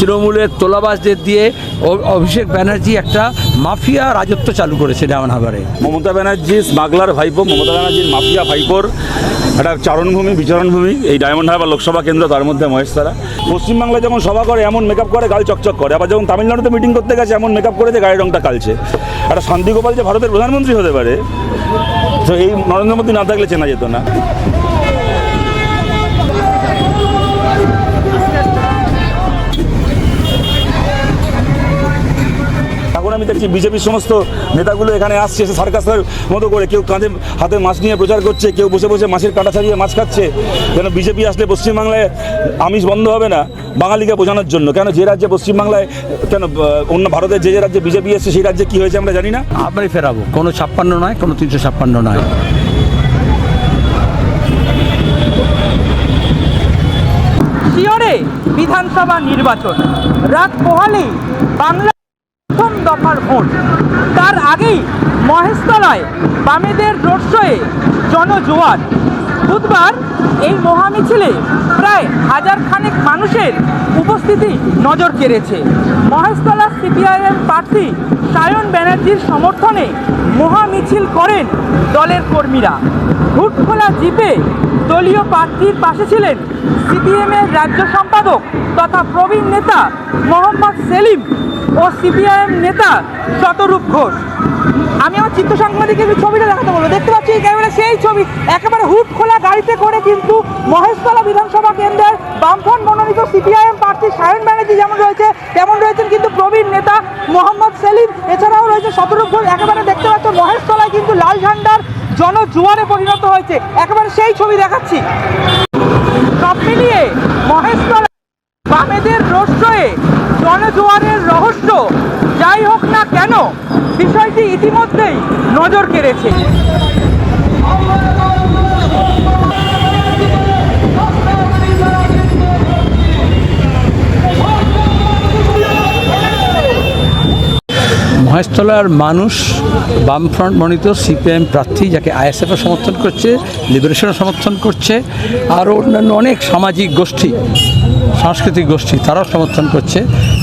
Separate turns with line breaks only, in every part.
তৃণমূলের তোলাবাজদের দিয়ে অভিষেক ব্যানার্জি একটা মাফিয়া রাজত্ব চালু করেছে ডায়মন্ড হারবারে।
মমতা ব্যানার্জি স্মাগলার ভাইপো, মমতা ব্যানার্জির মাফিয়া ভাইপোর একটা চারণভূমি, বিচরণভূমি এই ডায়মন্ড হারবার লোকসভা কেন্দ্র, তার মধ্যে মহেশতলা। পশ্চিমবাংলায় যখন সভা করে এমন মেকআপ করে গাল চকচক করে, আবার যখন তামিলনাড়ুতে মিটিং করতে গেছে এমন মেকআপ করে যে গায়ের রংটা কালছে। একটা শান্তি গোপাল যে ভারতের প্রধানমন্ত্রী হতে পারে, তো এই নরেন্দ্র মোদী না থাকলে চেনা যেত না। এখন আমি দেখছি বিজেপির সমস্ত নেতাগুলো এখানে আসছে, এসে সার্কাসের মতো করে, কেউ কাঁধে হাতে মাছ নিয়ে প্রচার করছে, কেউ বসে বসে মাছের কাঁটা ছাড়িয়ে মাছ খাচ্ছে। কেন বিজেপি আসলে পশ্চিমবাংলায় আমিষ বন্ধ হবে না, বাঙালিকে বোঝানোর জন্য। কেন যে রাজ্যে পশ্চিমবাংলায়, কেন অন্য ভারতের যে রাজ্যে বিজেপি এসছে সেই রাজ্যে কী হয়েছে আমরা জানি না।
আমরাই ফেরাবো, কোনো 56 নয়, কোনো 356 নয়।
শিয়রে বিধানসভা নির্বাচন, রাত পোহালেই বাংলা প্রথম দফার ভোট। তার আগেই মহেশতলায় বামেদের রোড শোয়ে জনজোয়ার। বুধবার এই মহামিছিলে প্রায় 1000 খানেক মানুষের উপস্থিতি নজর কেড়েছে। মহেশতলা সিপিআইএম প্রার্থী সায়ন ব্যানার্জির সমর্থনে মহামিছিল করেন দলের কর্মীরা। হুটখোলা জিপে দলীয় প্রার্থীর পাশে ছিলেন সিপিএমের রাজ্য সম্পাদক তথা প্রবীণ নেতা মোহাম্মদ সেলিম ও সিপিআইএম নেতা শতরূপ ঘোষ। আমি আমার চিত্র সাংবাদিকের ছবিটা দেখাতে বলবো, দেখতে পাচ্ছি এই ক্যামেরা সেই ছবি। একেবারে হুট খোলা গাড়িতে করে কিন্তু মহেশতলা বিধানসভা কেন্দ্রের বামফ্রন্ট মনোনীত সিপিআইএম প্রার্থী সায়ন ব্যানার্জি যেমন রয়েছে, তেমন রয়েছেন কিন্তু প্রবীণ নেতা মোহাম্মদ সেলিম, এছাড়াও রয়েছে শতরূপ ঘোষ। একেবারে দেখতে পাচ্ছ মহেশতলায় কিন্তু লাল ঝান্ডার জনজোয়ারে পরিণত হয়েছে। একেবারে সেই ছবি দেখাচ্ছি। সব মিলিয়ে মহেশতলা বামেদের রোড শোয়ে জনজোয়ারের রহস্য যাই হোক না কেন, বিষয়টি ইতিমধ্যেই নজর কেড়েছে।
মহেশতলার মানুষ বামফ্রন্ট মনোনীত সিপিআইএম প্রার্থী, যাকে আইএসএফও সমর্থন করছে, লিবারেশনও সমর্থন করছে, আরও অন্যান্য অনেক সামাজিক গোষ্ঠী, সাংস্কৃতিক গোষ্ঠী তারাও সমর্থন করছে।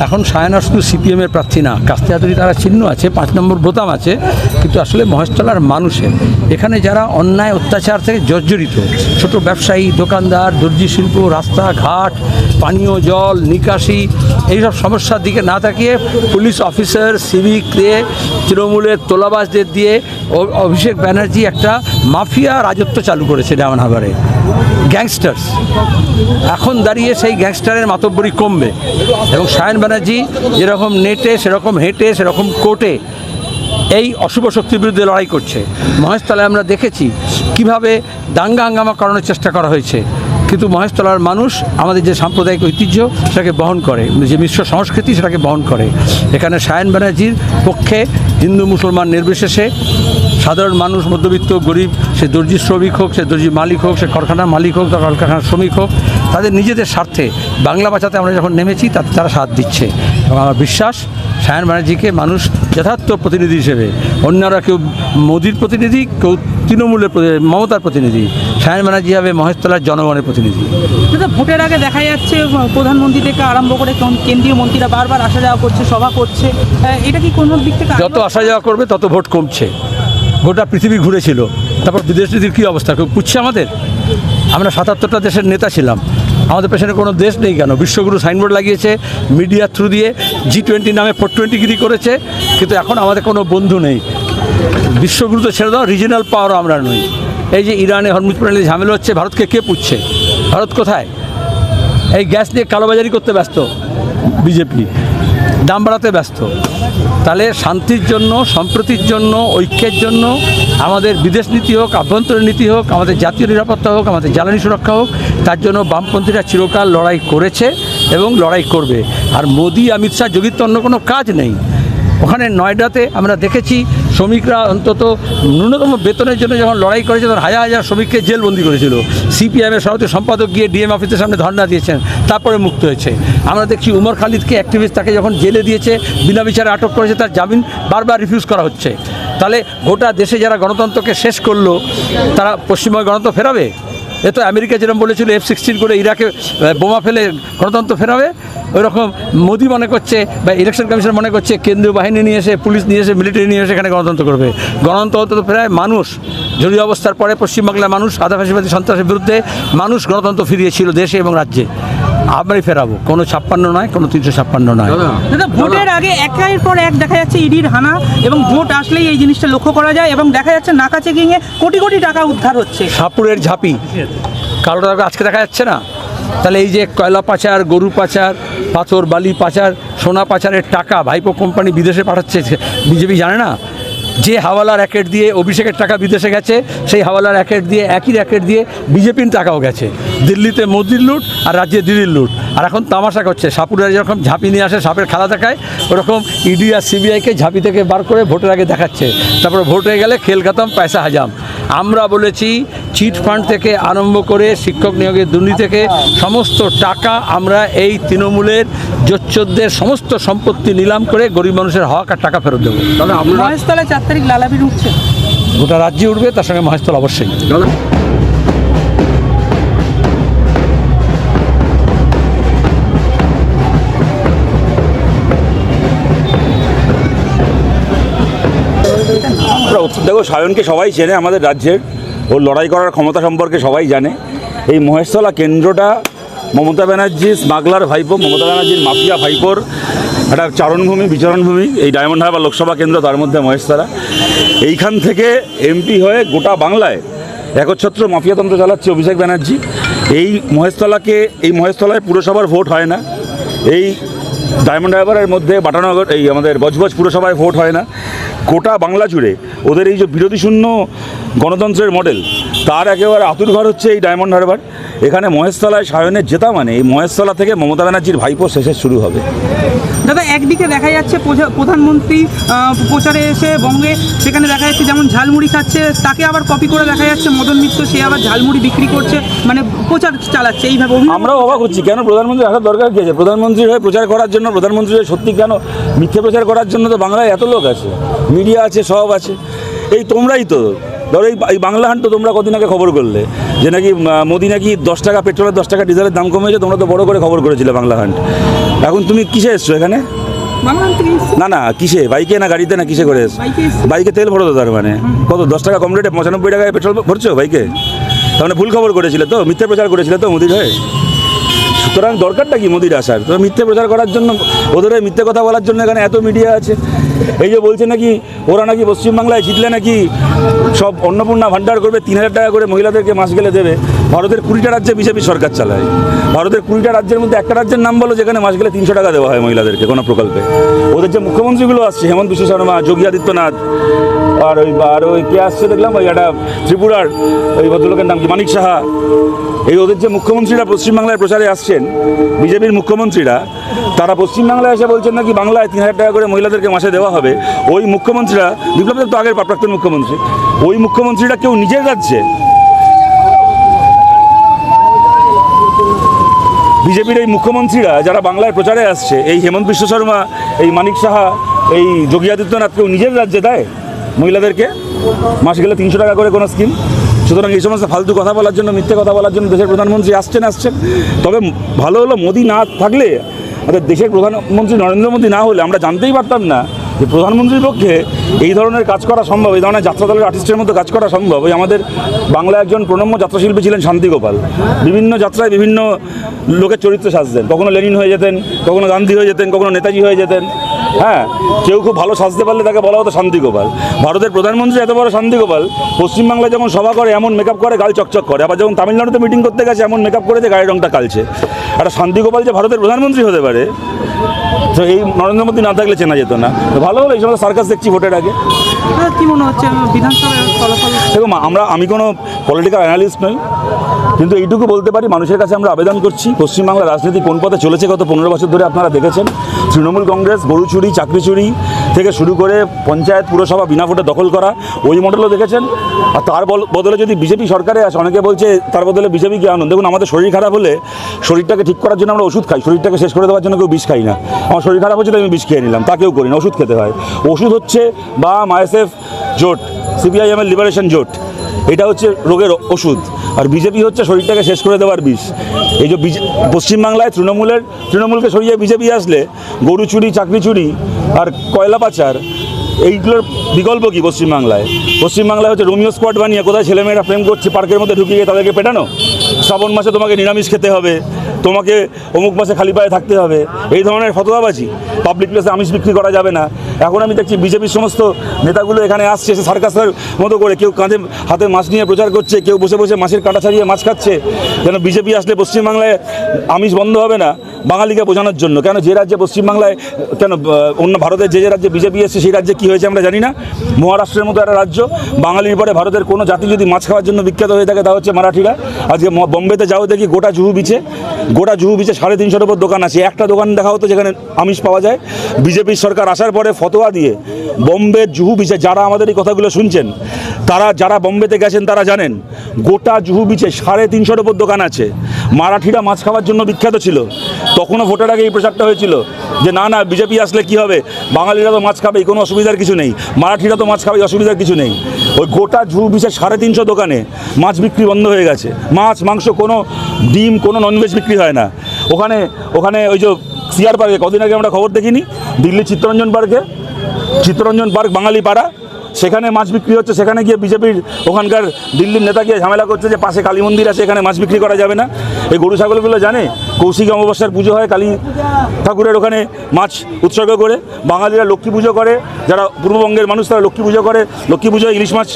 এখন সায়নার শুধু সিপিএমের প্রার্থী না, কাস্তে হাতুড়ি তারা চিহ্ন আছে, 5 নম্বর বোতাম আছে, কিন্তু আসলে মহেশতলার মানুষের এখানে যারা অন্যায় অত্যাচার থেকে জর্জরিত, ছোট ব্যবসায়ী, দোকানদার, দর্জি শিল্প, রাস্তাঘাট, পানীয় জল, নিকাশি, এইসব সমস্যার দিকে না তাকিয়ে পুলিশ অফিসার, সিভিক দিয়ে, তৃণমূলের তোলাবাজদের দিয়ে অভিষেক ব্যানার্জি একটা মাফিয়া রাজত্ব চালু করেছে ডায়মন্ড হারবারে। গ্যাংস্টার্স এখন দাঁড়িয়ে সেই গ্যাংস্টারের মাতব্বরি কমবে, এবং সায়ন ব্যানার্জি যেরকম নেটে, সেরকম হেঁটে, সেরকম কোর্টে এই অশুভ শক্তির বিরুদ্ধে লড়াই করছে। মহেশতলায় আমরা দেখেছি কিভাবে দাঙ্গা হাঙ্গামা করানোর চেষ্টা করা হয়েছে, কিন্তু মহেশতলার মানুষ আমাদের যে সাম্প্রদায়িক ঐতিহ্য সেটাকে বহন করে, যে মিশ্র সংস্কৃতি সেটাকে বহন করে। এখানে সায়ন ব্যানার্জির পক্ষে হিন্দু মুসলমান নির্বিশেষে সাধারণ মানুষ, মধ্যবিত্ত, গরিব, সে দর্জি শ্রমিক হোক, সে দর্জি মালিক হোক, সে কারখানার মালিক হোক, তার কারখানার শ্রমিক হোক, তাদের নিজেদের স্বার্থে বাংলা বাঁচাতে আমরা যখন নেমেছি তাতে তারা সাথ দিচ্ছে। এবং আমার বিশ্বাস সায়ন ব্যানার্জিকে মানুষ যথার্থ প্রতিনিধি হিসেবে, অন্যরা কেউ মোদির প্রতিনিধি, কেউ তৃণমূলের মমতার প্রতিনিধি, সায়ন ব্যানার্জি হবে মহেশতলার জনগণের প্রতিনিধি।
ভোটের আগে দেখা যাচ্ছে প্রধানমন্ত্রী থেকে আরম্ভ করে কেন্দ্রীয় মন্ত্রীরা বারবার আসা যাওয়া করছে, সভা করছে, এটা কি কোনো দিক থেকে
যত আসা যাওয়া করবে তত ভোট কমছে? গোটা পৃথিবী ঘুরেছিল, তারপর বিদেশ নীতির কী অবস্থা কেউ পুচ্ছে আমাদের? আমরা 77টা দেশের নেতা ছিলাম, আমাদের পেছনে কোনো দেশ নেই কেন? বিশ্বগুরু সাইনবোর্ড লাগিয়েছে, মিডিয়ার থ্রু দিয়ে G20 নামে 420 করেছে, কিন্তু এখন আমাদের কোনো বন্ধু নেই। বিশ্বগুরু তো ছেড়ে দাও, রিজিনাল পাওয়ারও আমরা নই। এই যে ইরানে হরমুজ প্রণালী ঝামেলা হচ্ছে, ভারতকে কে পুচ্ছে? ভারত কোথায়? এই গ্যাস নিয়ে কালোবাজারি করতে ব্যস্ত বিজেপি, দাম বাড়াতে ব্যস্ত। তাহলে শান্তির জন্য, সম্প্রীতির জন্য, ঐক্যের জন্য আমাদের বিদেশ নীতি হোক, আভ্যন্তরীণ নীতি হোক, আমাদের জাতীয় নিরাপত্তা হোক, আমাদের জ্বালানি সুরক্ষা হোক, তার জন্য বামপন্থীরা চিরকাল লড়াই করেছে এবং লড়াই করবে। আর মোদি, অমিত শাহ, যোগীর তো অন্য কোনো কাজ নেই। ওখানে নয়ডাতে আমরা দেখেছি শ্রমিকরা অন্তত ন্যূনতম বেতনের জন্য যখন লড়াই করেছে তখন হাজার হাজার শ্রমিককে জেলবন্দি করেছিল। সিপিআইএমের সভাপতি সম্পাদক গিয়ে ডিএম অফিসের সামনে ধর্ণা দিয়েছেন, তারপরে মুক্ত হয়েছে। আমরা দেখছি উমর খালিদকে, অ্যাক্টিভিস্ট, তাকে যখন জেলে দিয়েছে, বিনা বিচারে আটক করেছে, তার জামিন বারবার রিফিউজ করা হচ্ছে। তাহলে গোটা দেশে যারা গণতন্ত্রকে শেষ করলো তারা পশ্চিমবঙ্গে গণতন্ত্র ফেরাবে? এ তো আমেরিকা যেরকম বলেছিল F-16 করে ইরাকে বোমা ফেলে গণতন্ত্র ফেরাবে, ওই রকম মোদি মনে করছে বা ইলেকশন কমিশন মনে করছে কেন্দ্রীয় বাহিনী নিয়ে এসে, পুলিশ নিয়ে এসে, মিলিটারি নিয়ে এসে এখানে গণতন্ত্র করবে। গণতন্ত্র তো প্রায় মানুষ জরুরি অবস্থার পরে পশ্চিমবাংলার মানুষ আধা ফ্যাসিবাদী সন্ত্রাসের বিরুদ্ধে মানুষ গণতন্ত্র ফিরিয়েছিল দেশে এবং রাজ্যে। আমরাই ফেরাবো, কোনো 56 নয়, কোনো 356 নয়।
দাদা, ভোটের আগে একের পর এক দেখা যাচ্ছে ইডির হানা, এবং ভোট আসলেই এই জিনিসটা লক্ষ্য করা যায়, এবং দেখা যাচ্ছে নাকা চেকিংয়ে কোটি কোটি টাকা উদ্ধার হচ্ছে।
সাপুরের ঝাঁপি কালো টাকা আজকে দেখা যাচ্ছে না, তাহলে এই যে কয়লা পাচার, গরু পাচার, পাথর বালি পাচার, সোনা পাচারের টাকা ভাইপো কোম্পানি বিদেশে পাঠাচ্ছে, বিজেপি জানে না? যে হাওয়ালা র্যাকেট দিয়ে অভিষেকের টাকা বিদেশে গেছে, সেই হাওয়ালা র্যাকেট দিয়ে, একই র্যাকেট দিয়ে বিজেপির টাকাও গেছে। দিল্লিতে মোদির লুট আর রাজ্যে দিল্লির লুট। আর এখন তামাশা করছে, সাপুরা যেরকম ঝাঁপি নিয়ে আসে সাপের খেলা দেখায়, ওরকম ইডি আর সিবিআইকে ঝাঁপি থেকে বার করে ভোটের আগে দেখাচ্ছে, তারপরে ভোট হয়ে গেলে খেল খতম, পয়সা হাজাম। আমরা বলেছি চিট ফান্ড থেকে আরম্ভ করে শিক্ষক নিয়োগের দুর্নীতি থেকে সমস্ত টাকা আমরা এই তৃণমূলের জোচ্চোরদের সমস্ত সম্পত্তি নিলাম করে গরিব মানুষের হক আর টাকা ফেরত দেবো। তবে আমরা
মহেশতলায় 4 তারিখ লালাবির উঠছে,
গোটা রাজ্যে উঠবে, তার সঙ্গে মহেশতল অবশ্যই।
দেখো, সায়নকে সবাই চেনে আমাদের রাজ্যের, ওর লড়াই করার ক্ষমতা সম্পর্কে সবাই জানে। এই মহেশতলা কেন্দ্রটা মমতা ব্যানার্জি স্মাগলার ভাইপো, মমতা ব্যানার্জির মাফিয়া ভাইপোর একটা চারণভূমি, বিচরণভূমি। এই ডায়মন্ড হারবার লোকসভা কেন্দ্র, তার মধ্যে মহেশতলা। এইখান থেকে এমপি হয়ে গোটা বাংলায় একচ্ছত্র মাফিয়াতন্ত্র চালাচ্ছে অভিষেক ব্যানার্জি। এই মহেশতলায় পুরসভার ভোট হয় না, এই ডায়মন্ড হারবারের মধ্যে বাটানগর, এই আমাদের বজবজ পুরসভায় ভোট হয় না। গোটা বাংলা জুড়ে ওদের এই যে বিরোধী শূন্য গণতন্ত্রের মডেল, তার একেবারে আতুরঘর হচ্ছে এই ডায়মন্ড হারবার। এখানে মহেশতলায় সায়নের জেতা মানে এই মহেশতলা থেকে মমতা ব্যানার্জির ভাইপো শেষে শুরু হবে।
দাদা, একদিকে দেখা যাচ্ছে প্রধানমন্ত্রী প্রচারে এসে বঙ্গে, সেখানে দেখা যাচ্ছে যেমন ঝালমুড়ি খাচ্ছে, তাকে আবার কপি করে দেখা যাচ্ছে মদন মিত্র, সে আবার ঝালমুড়ি বিক্রি করছে, মানে প্রচার চালাচ্ছে এইভাবে।
আমরাও অবাক হচ্ছি, কেন প্রধানমন্ত্রী আসার দরকার কি আছে? প্রধানমন্ত্রী হয়ে প্রচার করার জন্য, প্রধানমন্ত্রী হয়ে সত্যি কেন মিথ্যে প্রচার করার জন্য তো বাংলায় এত লোক আছে, মিডিয়া আছে, সব আছে। এই তোমরাই তো ধরো, এই বাংলা হান্ট তো তোমরা কদিন আগে খবর করলে যে নাকি মোদি নাকি 10 টাকা পেট্রোলের, 10 টাকা ডিজেলের দাম কমেছে, তোমরা তো বড় করে খবর করেছিলে বাংলা হান্ট। এখন তুমি কিসে এসছো এখানে? না কিসে, বাইকে না গাড়িতে না কিসে করে এসছো? বাইকে তেল ভরো তো, তার মানে কত 10 টাকা কম রেটে 95 টাকায় পেট্রোল ভরছো বাইকে? তার মানে ভুল খবর করেছিলে তো, মিথ্যে প্রচার করেছিলে তো মোদির হয়ে। সুতরাং দরকারটা কি মোদির আসার? তো মিথ্যে প্রচার করার জন্য, ওদের মিথ্যে কথা বলার জন্য এখানে এত মিডিয়া আছে। এই যে বলছে নাকি ওরা নাকি পশ্চিমবাংলায় জিতলে নাকি সব অন্নপূর্ণা ভাণ্ডার করবে, 3000 টাকা করে মহিলাদেরকে মাস গেলে দেবে। ভারতের 20টা রাজ্যে বিজেপি সরকার চালায়। ভারতের 20টা রাজ্যের মধ্যে একটা রাজ্যের নাম বলো যেখানে মাস গেলে 300 টাকা দেওয়া হয় মহিলাদেরকে কোনো প্রকল্পে। ওদের যে মুখ্যমন্ত্রীগুলো আসছে, হেমন্ত বিশ্ব শর্মা, যোগী আদিত্যনাথ, আর ওই কে আসছে দেখলাম, ওই একটা ত্রিপুরার ওই ভদ্রলোকের নাম কি, মানিক সাহা। এই ওদের যে মুখ্যমন্ত্রীরা পশ্চিমবাংলায় প্রচারে আসছেন, বিজেপির মুখ্যমন্ত্রীরা, তারা পশ্চিমবাংলায় এসে বলছেন নাকি বাংলায় 3000 টাকা করে মহিলাদেরকে মাসে দেওয়া হবে। ওই মুখ্যমন্ত্রীরা, বিপ্লব দেব তো আগের প্রাক্তন মুখ্যমন্ত্রী, ওই মুখ্যমন্ত্রীরা কেউ নিজের রাজ্যে বিজেপির এই মুখ্যমন্ত্রীরা যারা বাংলায় প্রচারে আসছে, এই হেমন্ত বিশ্ব শর্মা, এই মানিক সাহা, এই যোগী আদিত্যনাথ, কেউ নিজের রাজ্যে দেয় মহিলাদেরকে মাস গেলে 300 টাকা করে কোনো স্কিম? সুতরাং এই সমস্ত ফালতু কথা বলার জন্য, মিথ্যে কথা বলার জন্য দেশের প্রধানমন্ত্রী আসছেন। তবে ভালো হলো মোদি না থাকলে, অর্থাৎ দেশের প্রধানমন্ত্রী নরেন্দ্র মোদী না হলে আমরা জানতেই পারতাম না যে প্রধানমন্ত্রীর পক্ষে এই ধরনের কাজ করা সম্ভব, এই ধরনের যাত্রা দলের আর্টিস্টের মতো কাজ করা সম্ভব। ওই আমাদের বাংলায় একজন প্রণম্য যাত্রাশিল্পী ছিলেন শান্তি গোপাল, বিভিন্ন যাত্রায় বিভিন্ন লোকের চরিত্র সাজতেন, কখনো লেনিন হয়ে যেতেন, কখনো গান্ধী হয়ে যেতেন, কখনো নেতাজি হয়ে যেতেন। হ্যাঁ, কেউ খুব ভালো সাজতে পারলে তাকে বলা হতো শান্তি গোপাল। ভারতের প্রধানমন্ত্রী এত বড় শান্তি গোপাল, পশ্চিমবাংলায় যখন সভা করে এমন মেকআপ করে গাল চকচক করে, আবার যখন তামিলনাড়ুতে মিটিং করতে গেছে এমন মেকআপ করে যে গায়ের রংটা কালছে। একটা শান্তি গোপাল যে ভারতের প্রধানমন্ত্রী হতে পারে, তো এই নরেন্দ্র মোদী না থাকলে চেনা যেত না। তো ভালো হলো এই সময় সার্কাস দেখছি ভোটের আগে।
কি মনে হচ্ছে বিধানসভার ফলাফল?
দেখো, আমি কোনো পলিটিক্যাল অ্যানালিস্ট নই, কিন্তু এইটুকু বলতে পারি, মানুষের কাছে আমরা আবেদন করছি, পশ্চিমবাংলার রাজনীতি কোন পথে চলেছে গত 15 বছর ধরে আপনারা দেখেছেন। তৃণমূল কংগ্রেস গরু চুরি, চাকরি চুরি থেকে শুরু করে পঞ্চায়েত, পুরসভা বিনা ভোটে দখল করা, ওই মডেলও দেখেছেন। আর তার বদলে যদি বিজেপি সরকারে আসে, অনেকে বলছে তার বদলে বিজেপিকে আনুন। দেখুন, আমাদের শরীর খারাপ হলে শরীরটাকে ঠিক করার জন্য আমরা ওষুধ খাই, শরীরটাকে শেষ করে দেওয়ার জন্য কেউ বিষ খাই না। আমার শরীর খারাপ হচ্ছে, আমি বিষ খেয়ে নিলাম, তা কেউ করি না, ওষুধ খেতে হয়। ওষুধ হচ্ছে বাম, আইএসএফ জোট, সিপিআইএমের লিবারেশন জোট, এটা হচ্ছে রোগের ওষুধ। আর বিজেপি হচ্ছে শরীরটাকে শেষ করে দেওয়ার বিষ। এই যে পশ্চিমবাংলায় তৃণমূলকে সরিয়ে বিজেপি আসলে গরু চুরি, চাকরি চুরি আর কয়লা পাচার এইগুলোর বিকল্প কি পশ্চিমবাংলায়? পশ্চিমবাংলায় হচ্ছে রোমিও স্কোয়াড বানিয়ে কোথায় ছেলেমেয়েরা প্রেম করছে পার্কের মধ্যে ঢুকিয়ে তাদেরকে পেটানো, শ্রাবণ মাসে তোমাকে নিরামিষ খেতে হবে, তোমাকে অমুক মাসে খালি পায়ে থাকতে হবে, এই ধরনের ফতোয়াবাজি। পাবলিক প্লেসে আমিষ বিক্রি করা যাবে না। এখন আমি দেখছি বিজেপির সমস্ত নেতাগুলো এখানে আসছে এসে সার্কাসের মতো করে, কেউ কাঁধে হাতে মাছ নিয়ে প্রচার করছে, কেউ বসে বসে মাছের কাঁটা ছাড়িয়ে মাছ খাচ্ছে। যেন বিজেপি আসলে পশ্চিমবাংলায় আমিষ বন্ধ হবে না, বাঙালিকে বোঝানোর জন্য। কেন যে রাজ্যে পশ্চিমবাংলায় কেন অন্য ভারতের যে রাজ্যে বিজেপি এসছে সেই রাজ্যে কী হয়েছে আমরা জানি না। মহারাষ্ট্রের মতো একটা রাজ্য, বাঙালির পরে ভারতের কোনো জাতি যদি মাছ খাওয়ার জন্য বিখ্যাত হয়ে থাকে তা হচ্ছে মারাঠিরা। আজকে বোম্বেতে যাও দেখি গোটা জুহু বিচে 350-এর উপর দোকান আছে, একটা দোকান দেখা হতো যেখানে আমিষ পাওয়া যায়। বিজেপির সরকার আসার পরে ফতোয়া দিয়ে বোম্বের জুহু বিচে, যারা আমাদের এই কথাগুলো শুনছেন তারা যারা বোম্বেতে গেছেন তারা জানেন, গোটা জুহু বিচে 350-এর উপর দোকান আছে। মারাঠিরা মাছ খাওয়ার জন্য বিখ্যাত ছিল, তখনও ভোটের আগে এই প্রচারটা হয়েছিল যে না না বিজেপি আসলে কি হবে, বাঙালিরা তো মাছ খাবেই, কোনো অসুবিধার কিছু নেই, মারাঠিরা তো মাছ খাবে, অসুবিধার কিছু নেই। ওই গোটা জুহু বিচে 350 দোকানে মাছ বিক্রি বন্ধ হয়ে গেছে। মাছ, মাংস, কোনো ডিম, কোনো ননভেজ বিক্রি হয় না ওখানে। ওই যে সিআর পার্কে কদিন আগে আমরা খবর দেখিনি, দিল্লি চিত্তরঞ্জন পার্ক বাঙালি পাড়া, সেখানে মাছ বিক্রি হচ্ছে। সেখানে গিয়ে বিজেপির ওখানকার দিল্লির নেতা গিয়ে ঝামেলা করছে যে পাশে কালী মন্দির আছে, এখানে মাছ বিক্রি করা যাবে না। এই গরু ছাগলগুলো জানে কৌশিক অমাবস্যার পুজো হয় কালী ঠাকুরের ওখানে মাছ উৎসর্গ করে। বাঙালিরা লক্ষ্মী পুজো করে, যারা পূর্ববঙ্গের মানুষ তারা লক্ষ্মী পুজো করে, লক্ষ্মী পুজোয় ইলিশ মাছ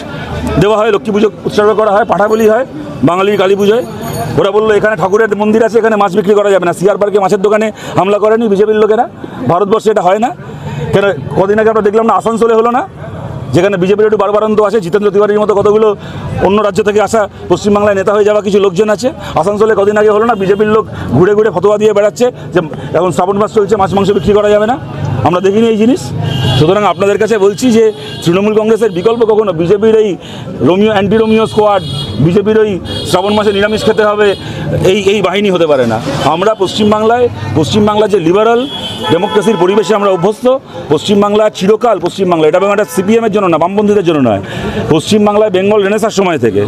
দেওয়া হয়, লক্ষ্মী পুজো উৎসর্গ করা হয়, পাঠা বলি হয় বাঙালির কালী পুজোয়। ওরা বললো এখানে ঠাকুরের মন্দির আছে, এখানে মাছ বিক্রি করা যাবে না। সিআর পার্কে মাছের দোকানে হামলা করেনি বিজেপির লোকেরা? ভারতবর্ষে এটা হয় না কেন? কদিন আগে আমরা দেখলাম না আসানসোলে হলো না, যেখানে বিজেপির একটু বারবারন্ত আছে, জিতেন্দ্র তিওয়ারির মতো কতগুলো অন্য রাজ্য থেকে আসা পশ্চিমবাংলায় নেতা হয়ে যাওয়া কিছু লোকজন আছে। আসানসোলে কদিন আগে হলো না, বিজেপির লোক ঘুরে ঘুরে ফতোয়া দিয়ে বেড়াচ্ছে যে এখন শ্রাবণ মাস চলছে, মাছ মাংস বিক্রি করা যাবে না। আমরা দেখিনি এই জিনিস। সুতরাং আপনাদের কাছে বলছি যে তৃণমূল কংগ্রেসের বিকল্প কখনো বিজেপির এই অ্যান্টি রোমিও স্কোয়াড, বিজেপির ওই শ্রাবণ মাসে নিরামিষ খেতে হবে এই বাহিনী হতে পারে না। আমরা পশ্চিমবাংলা যে লিবারাল ডেমোক্রেসির পরিবেশে আমরা অভ্যস্ত। পশ্চিমবাংলা চিরকাল, পশ্চিমবাংলা এটা একটা সিপিএমের জন্য না, বামপন্থীদের জন্য নয়, পশ্চিমবাংলায় বেঙ্গল রেনেসার সময় থেকে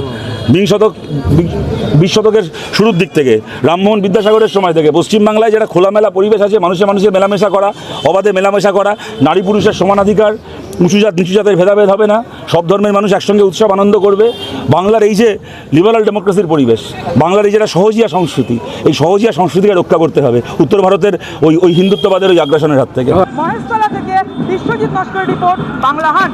20 শতকের শুরুর দিক থেকে, রামমোহন বিদ্যাসাগরের সময় থেকে পশ্চিমবাংলায় যেটা খোলামেলা পরিবেশ আছে, মানুষের মেলামেশা করা, অবাধে মেলামেশা করা, নারী পুরুষের সমানাধিকার, উঁচু জাত নিচু জাতের ভেদাভেদ হবে না, সব ধর্মের মানুষ একসঙ্গে উৎসব আনন্দ করবে। বাংলার এই যে লিবারাল ডেমোক্রেসির পরিবেশ, বাংলার এই যেটা সহজিয়া সংস্কৃতি, এই সহজিয়া সংস্কৃতিকে রক্ষা করতে হবে উত্তর ভারতের ওই হিন্দুত্ববাদের ওই আগ্রাসনের হাত থেকে।
মহেশতলা থেকে বিশ্বজিৎ নস্করের রিপোর্ট, বাংলা হাট।